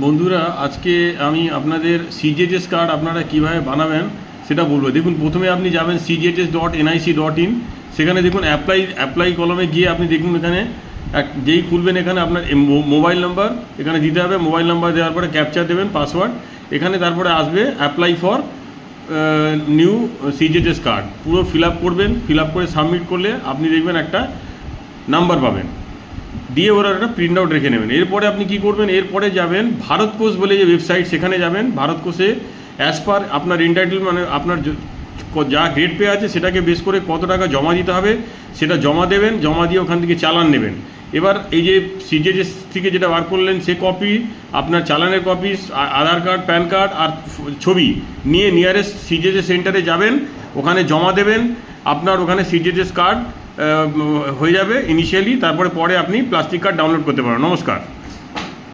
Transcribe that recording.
বন্ধুরা, আজকে আমি আপনাদের সিজিএইচএস কার্ড আপনারা কীভাবে বানাবেন সেটা বলবো। দেখুন, প্রথমে আপনি যাবেন cghs.nic.in। সেখানে দেখুন অ্যাপ্লাই কলমে গিয়ে আপনি দেখুন এখানে যেই খুলবেন এখানে আপনার মোবাইল নাম্বার এখানে দিতে হবে। মোবাইল নাম্বার দেওয়ার পরে ক্যাপচা দেবেন, পাসওয়ার্ড। এখানে তারপরে আসবে apply for new CGHS card. পুরো ফিল আপ করবেন। ফিল আপ করে সাবমিট করলে আপনি দেখবেন একটা নাম্বার পাবেন, দিয়ে ওরা একটা প্রিন্ট আউট রেখে নেবেন। এরপরে আপনি কি করবেন, এরপরে যাবেন ভারত কোষ বলে যে ওয়েবসাইট, সেখানে যাবেন। ভারত কোষে অ্যাজ পার আপনার এন্টাইটেল মানে আপনার যা গ্রেড পে আছে সেটাকে বেস করে কত টাকা জমা দিতে হবে সেটা জমা দেবেন। জমা দিয়ে ওখান থেকে চালান নেবেন। এবার এই যে সিজিএইচএস থেকে যেটা বার করলেন সে কপি, আপনার চালানের কপি, আধার কার্ড, প্যান কার্ড আর ছবি নিয়ে নিয়ারেস্ট সিজিএইচএস সেন্টারে যাবেন, ওখানে জমা দেবেন। আপনার ওখানে সিজিএইচএস কার্ড হয়ে যাবে ইনিশিয়ালি। তারপরে আপনি প্লাস্টিক কার্ড ডাউনলোড করতে পারেন। নমস্কার।